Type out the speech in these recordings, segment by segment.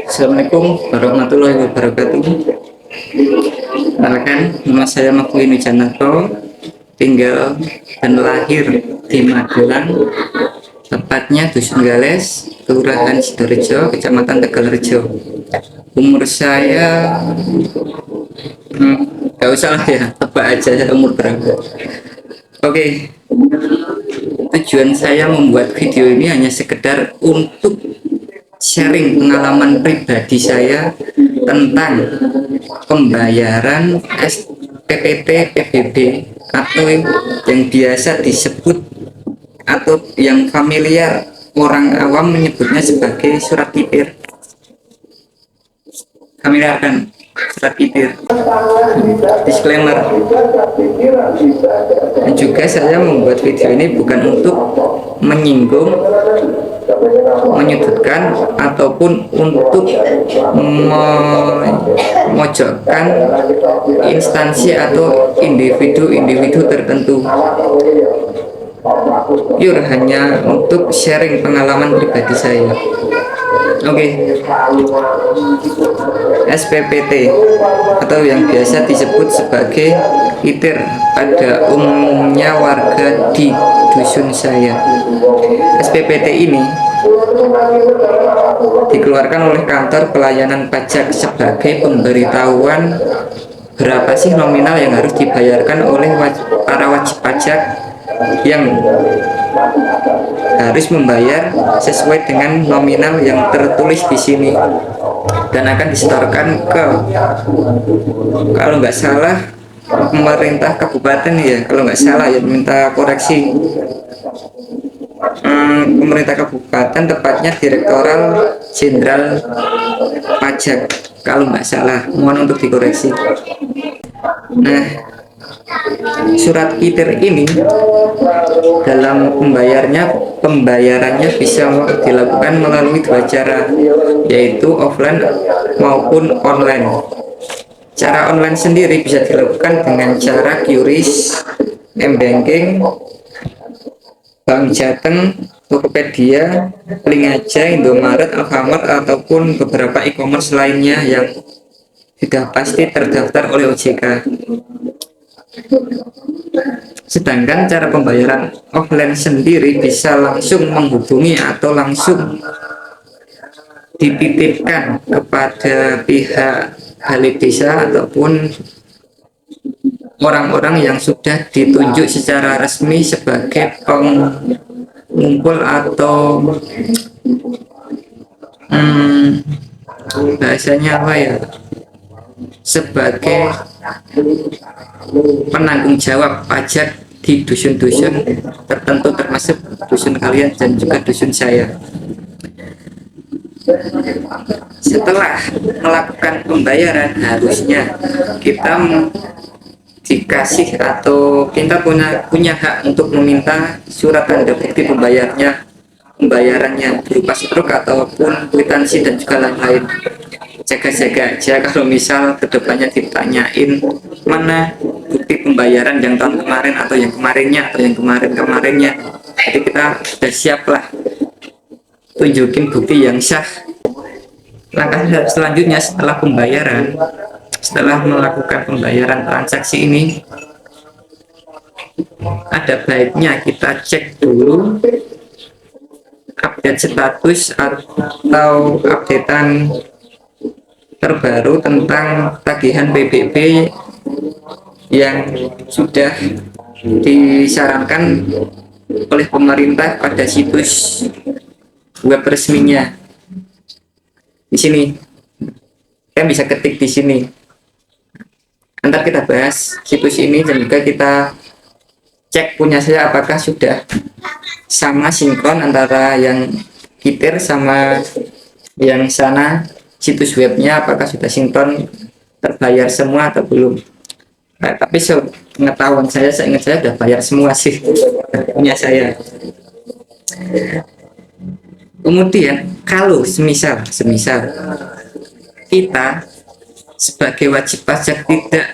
Assalamualaikum warahmatullahi wabarakatuh. Perkenalkan, nama saya Makuin Wijanarto, tinggal dan lahir di Magelang, tepatnya Dusun Gales, Kelurahan Sidorejo, Kecamatan Tegalrejo. Umur saya, gak usah lah ya, tebak aja umur berapa. Oke, tujuan saya membuat video ini hanya sekedar untuk sharing pengalaman pribadi saya tentang pembayaran SPPT PBB atau yang biasa disebut atau yang familiar orang awam menyebutnya sebagai surat kitir. Familiar kan surat kitir? Disclaimer. Dan juga saya membuat video ini bukan untuk menyinggung, menyudutkan ataupun untuk memojokkan instansi atau individu tertentu. Pure hanya untuk sharing pengalaman pribadi saya. Oke. SPPT atau yang biasa disebut sebagai kitir pada umumnya warga di dusun saya. SPPT ini dikeluarkan oleh kantor pelayanan pajak sebagai pemberitahuan berapa sih nominal yang harus dibayarkan oleh para wajib pajak yang harus membayar sesuai dengan nominal yang tertulis di sini dan akan disetorkan ke, kalau nggak salah, pemerintah kabupaten ya, kalau nggak salah ya, minta koreksi, pemerintah kabupaten, tepatnya Direktoral Jenderal Pajak kalau nggak salah, mohon untuk dikoreksi. Nah, surat kitir ini dalam pembayarannya bisa dilakukan melalui dua cara, yaitu offline maupun online. Cara online sendiri bisa dilakukan dengan cara QRIS, M-Banking, Bank Jateng, Tokopedia, Link Aja, Indomaret, Alfamart, ataupun beberapa e-commerce lainnya yang sudah pasti terdaftar oleh OJK. Sedangkan cara pembayaran offline sendiri bisa langsung menghubungi atau langsung dititipkan kepada pihak balai desa ataupun orang-orang yang sudah ditunjuk secara resmi sebagai pengumpul atau bahasanya apa ya, sebagai penanggung jawab pajak di dusun-dusun tertentu, termasuk dusun kalian dan juga dusun saya. Setelah melakukan pembayaran, harusnya kita dikasih atau kita punya hak untuk meminta surat tanda bukti pembayarannya berupa struk ataupun kwitansi dan juga lain-lain. Jaga-jaga aja kalau misal kedepannya ditanyain mana bukti pembayaran yang tahun kemarin atau yang kemarinnya atau yang kemarinnya, jadi kita sudah siap lah, tunjukin bukti yang sah. Langkah selanjutnya setelah pembayaran, setelah melakukan pembayaran transaksi ini, ada baiknya kita cek dulu update status atau updatean terbaru tentang tagihan PBB yang sudah disarankan oleh pemerintah pada situs web resminya. Di sini kita bisa ketik di sini. Ntar kita bahas situs ini dan juga kita cek punya saya apakah sudah sama sinkron antara yang kitir sama yang sana, situs webnya apakah sudah sinkron terbayar semua atau belum. Nah, tapi pengetahuan saya, seingat saya sudah bayar semua sih punya saya. Kemudian kalau semisal kita sebagai wajib pajak tidak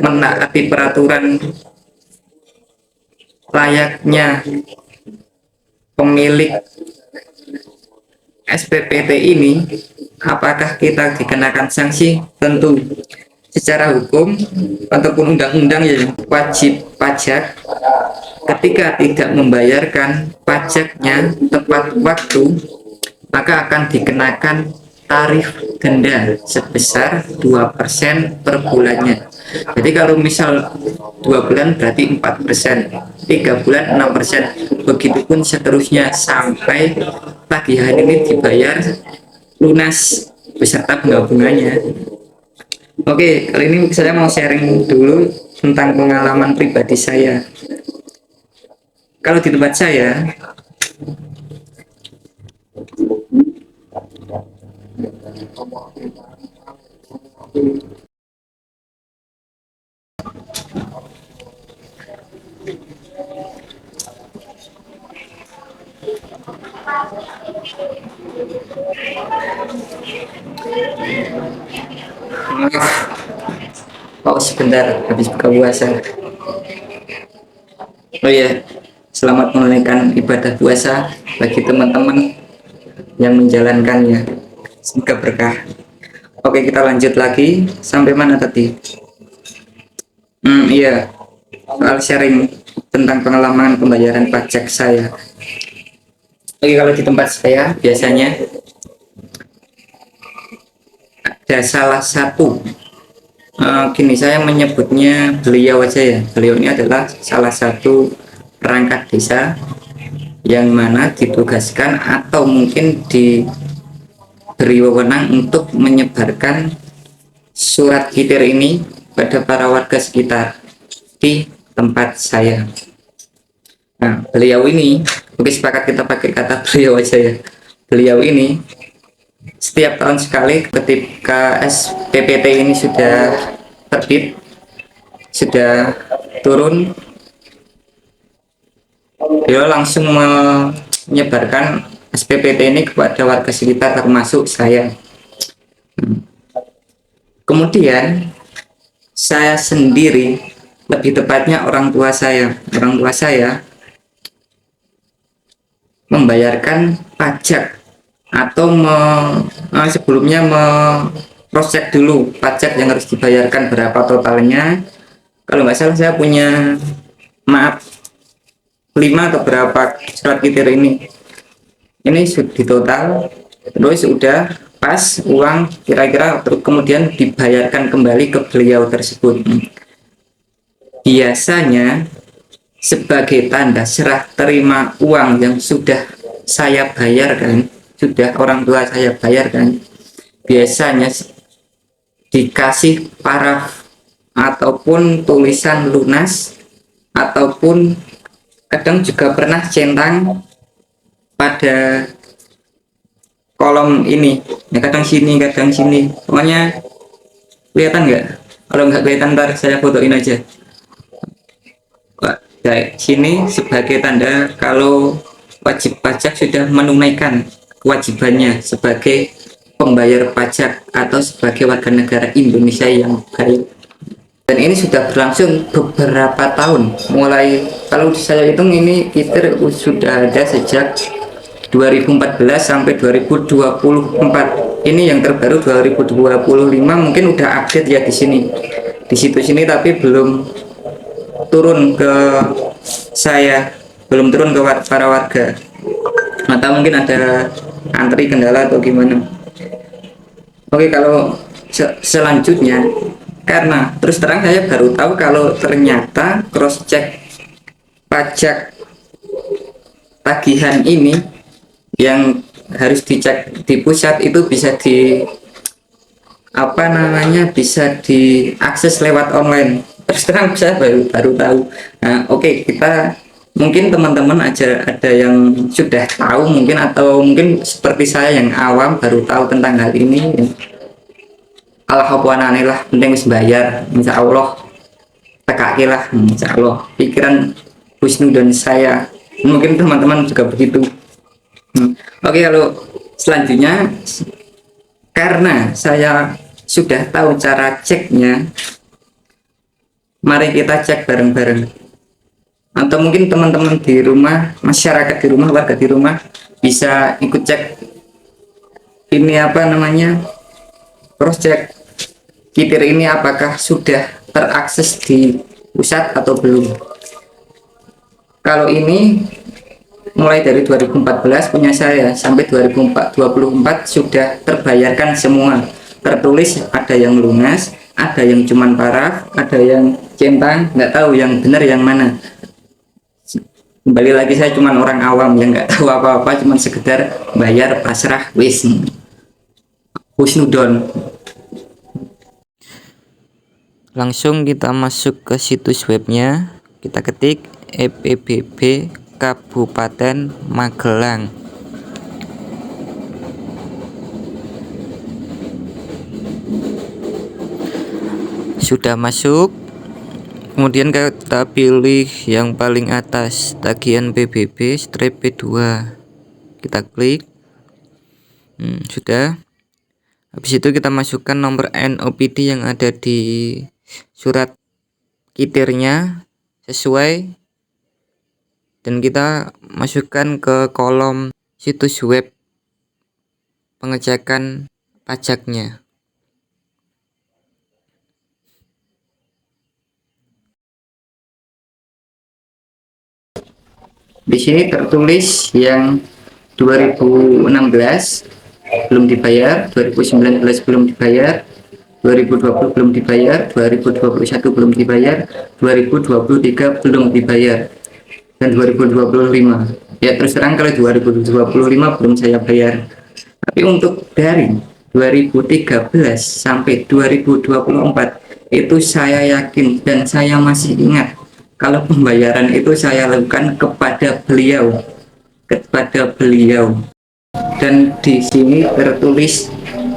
menaati peraturan layaknya pemilik SPPT ini, apakah kita dikenakan sanksi? Tentu secara hukum ataupun undang-undang ya, wajib pajak ketika tidak membayarkan pajaknya tepat waktu, maka akan dikenakan tarif denda sebesar 2% per bulannya. Jadi kalau misal 2 bulan berarti 4%, 3 bulan 6%, begitupun seterusnya sampai tagihan ini dibayar lunas beserta bunga-bunganya. Oke, kali ini saya mau sharing dulu tentang pengalaman pribadi saya. Kalau di tempat saya, pause sebentar habis buka puasa. Oh iya, selamat menunaikan ibadah puasa bagi teman-teman yang menjalankannya. Semoga berkah. Oke, kita lanjut lagi. Sampai mana tadi? Iya, soal sharing tentang pengalaman pembayaran pajak saya. Oke, kalau di tempat saya biasanya ada salah satu, gini saya menyebutnya beliau aja ya. Beliau ini adalah salah satu perangkat desa yang mana ditugaskan atau mungkin diberi wewenang untuk menyebarkan surat kitir ini pada para warga sekitar di tempat saya. Nah, beliau ini, oke sepakat kita pakai kata beliau aja ya. Beliau ini setiap tahun sekali ketika SPPT ini sudah terbit, sudah turun, beliau langsung menyebarkan SPPT ini kepada warga sekitar termasuk saya. Kemudian saya sendiri, lebih tepatnya orang tua saya membayarkan pajak atau sebelumnya cross-check dulu pajak yang harus dibayarkan berapa totalnya. Kalau nggak salah saya punya, maaf, 5 atau berapa surat kitir ini sudah di total, terus sudah pas uang kira-kira, terus kemudian dibayarkan kembali ke beliau tersebut. Biasanya sebagai tanda serah terima uang yang sudah saya bayarkan, sudah orang tua saya bayarkan, biasanya dikasih paraf ataupun tulisan lunas, ataupun kadang juga pernah centang pada kolom ini ya, kadang sini, pokoknya kelihatan nggak? Kalau nggak kelihatan ntar saya fotoin aja. Kayak sini sebagai tanda kalau wajib pajak sudah menunaikan kewajibannya sebagai pembayar pajak atau sebagai warga negara Indonesia yang baik. Dan ini sudah berlangsung beberapa tahun, mulai kalau saya hitung ini kitir sudah ada sejak 2014 sampai 2024. Ini yang terbaru 2025, mungkin udah update ya di sini, di situs ini, tapi belum turun ke saya, belum turun ke para warga, atau mungkin ada antri kendala atau gimana. Oke, kalau selanjutnya, karena terus terang saya baru tahu kalau ternyata cross check pajak tagihan ini yang harus dicek di pusat itu bisa bisa diakses lewat online. Terus terang saya baru tahu. Nah, oke, kita mungkin teman-teman aja ada yang sudah tahu mungkin, atau mungkin seperti saya yang awam baru tahu tentang hal ini. Alhamdulillah, penting wis bayar, insya Allah tekake lah, insya Allah. Pikiran Wisnu dan saya, mungkin teman-teman juga begitu. Oke, kalau selanjutnya, karena saya sudah tahu cara ceknya, Mari kita cek bareng-bareng. Atau mungkin teman-teman di rumah, masyarakat di rumah, warga di rumah bisa ikut cek ini apa namanya, cross check kitir ini apakah sudah terakses di pusat atau belum. Kalau ini mulai dari 2014 punya saya sampai 2024 sudah terbayarkan semua, tertulis ada yang lunas, ada yang cuman paraf, ada yang centang, nggak tahu yang benar yang mana. Kembali lagi saya cuman orang awam yang nggak tahu apa-apa, cuman sekedar bayar pasrah wis husnudon. Langsung kita masuk ke situs webnya, kita ketik EPBB Kabupaten Magelang. Sudah masuk, kemudian kita pilih yang paling atas, tagihan PBB strip P2, kita klik. Sudah. Habis itu kita masukkan nomor NOPD yang ada di surat kitirnya sesuai, dan kita masukkan ke kolom situs web pengecekan pajaknya. Di sini tertulis yang 2016 belum dibayar, 2019 belum dibayar, 2020 belum dibayar, 2021 belum dibayar, 2023 belum dibayar, dan 2025. Ya terus terang kalau 2025 belum saya bayar. Tapi untuk dari 2013 sampai 2024 itu saya yakin dan saya masih ingat kalau pembayaran itu saya lakukan kepada beliau. Dan di sini tertulis,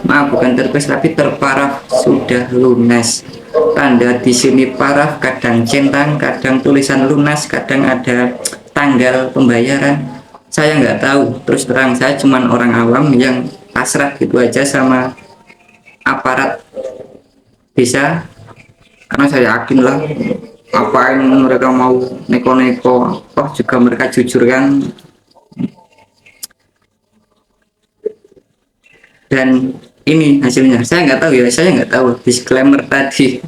maaf bukan tertulis tapi terparaf sudah lunas. Tanda di sini paraf, kadang centang, kadang tulisan lunas, kadang ada tanggal pembayaran. Saya nggak tahu, terus terang saya cuman orang awam yang pasrah gitu aja sama aparat desa, karena saya yakin lah apa yang mereka mau neko-neko, toh juga mereka jujur kan. Dan ini hasilnya saya nggak tahu ya, saya nggak tahu. Disclaimer tadi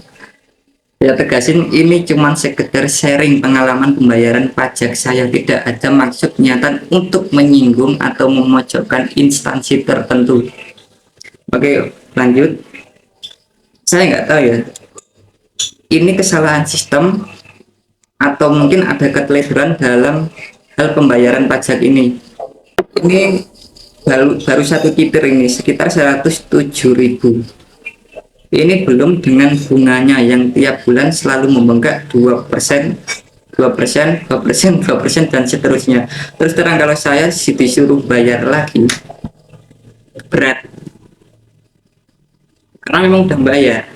ya tegasin, ini cuman sekedar sharing pengalaman pembayaran pajak, saya tidak ada maksud nyata untuk menyinggung atau memojokkan instansi tertentu. Oke lanjut, saya nggak tahu ya ini kesalahan sistem atau mungkin ada keteledoran dalam hal pembayaran pajak ini baru satu kitir ini sekitar 107.000. Ini belum dengan bunganya yang tiap bulan selalu membengkak 2%, 2%, 2%, 2%, dan seterusnya. Terus terang kalau saya disuruh bayar lagi berat, karena memang udah bayar.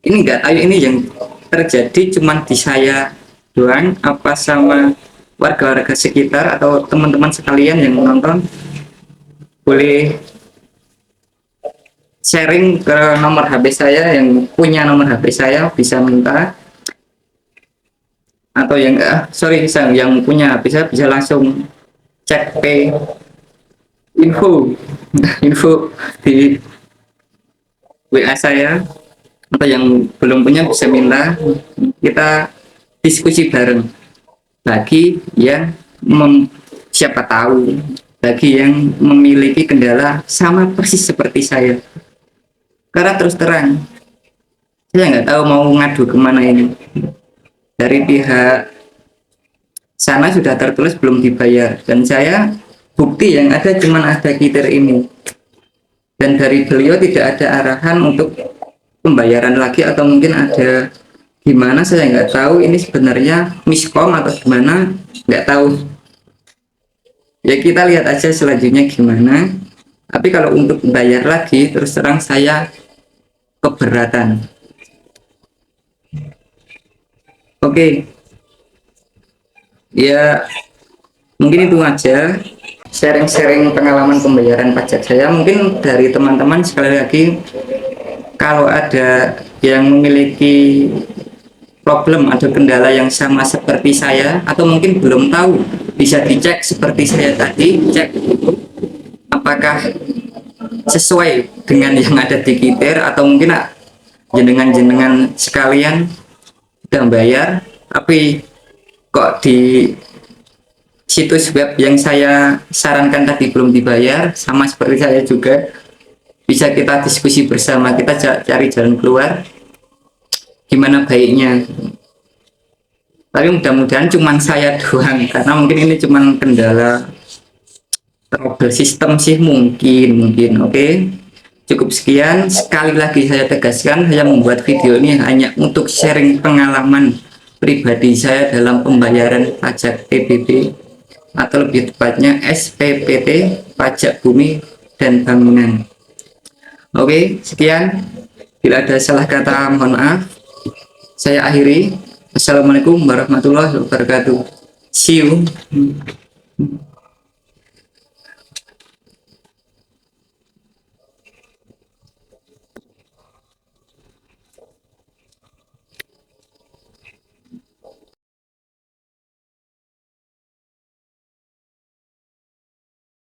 Ini nggak tahu ini yang terjadi cuman di saya doang apa sama warga-warga sekitar atau teman-teman sekalian yang menonton. Boleh sharing ke nomor HP saya, yang punya nomor HP saya bisa minta, atau yang yang punya HP saya bisa langsung cek ke info di WA saya, atau yang belum punya bisa minta, kita diskusi bareng. Bagi yang siapa tahu bagi yang memiliki kendala sama persis seperti saya, karena terus terang saya nggak tahu mau ngadu kemana ini. Dari pihak sana sudah tertulis belum dibayar, dan saya bukti yang ada cuman ada kitir ini, dan dari beliau tidak ada arahan untuk pembayaran lagi, atau mungkin ada gimana saya nggak tahu, ini sebenarnya miskom atau gimana nggak tahu ya. Kita lihat aja selanjutnya gimana. Tapi kalau untuk bayar lagi terus terang saya keberatan. Oke ya, mungkin itu aja sharing-sharing pengalaman pembayaran pajak saya. Mungkin dari teman-teman sekali lagi, kalau ada yang memiliki problem atau kendala yang sama seperti saya atau mungkin belum tahu, bisa dicek seperti saya tadi, cek apakah sesuai dengan yang ada di Kitir, atau mungkin jenengan sekalian udah bayar tapi kok di situs web yang saya sarankan tadi belum dibayar, sama seperti saya juga. Bisa kita diskusi bersama, kita cari jalan keluar gimana baiknya. Tapi mudah-mudahan cuman saya doang, karena mungkin ini cuman kendala trouble sistem sih, mungkin. Oke, cukup sekian. Sekali lagi saya tegaskan, saya membuat video ini hanya untuk sharing pengalaman pribadi saya dalam pembayaran pajak PBB, atau lebih tepatnya SPPT, pajak bumi dan bangunan. Oke, sekian. Bila ada salah kata mohon maaf. Saya akhiri. Assalamualaikum warahmatullahi wabarakatuh. See you.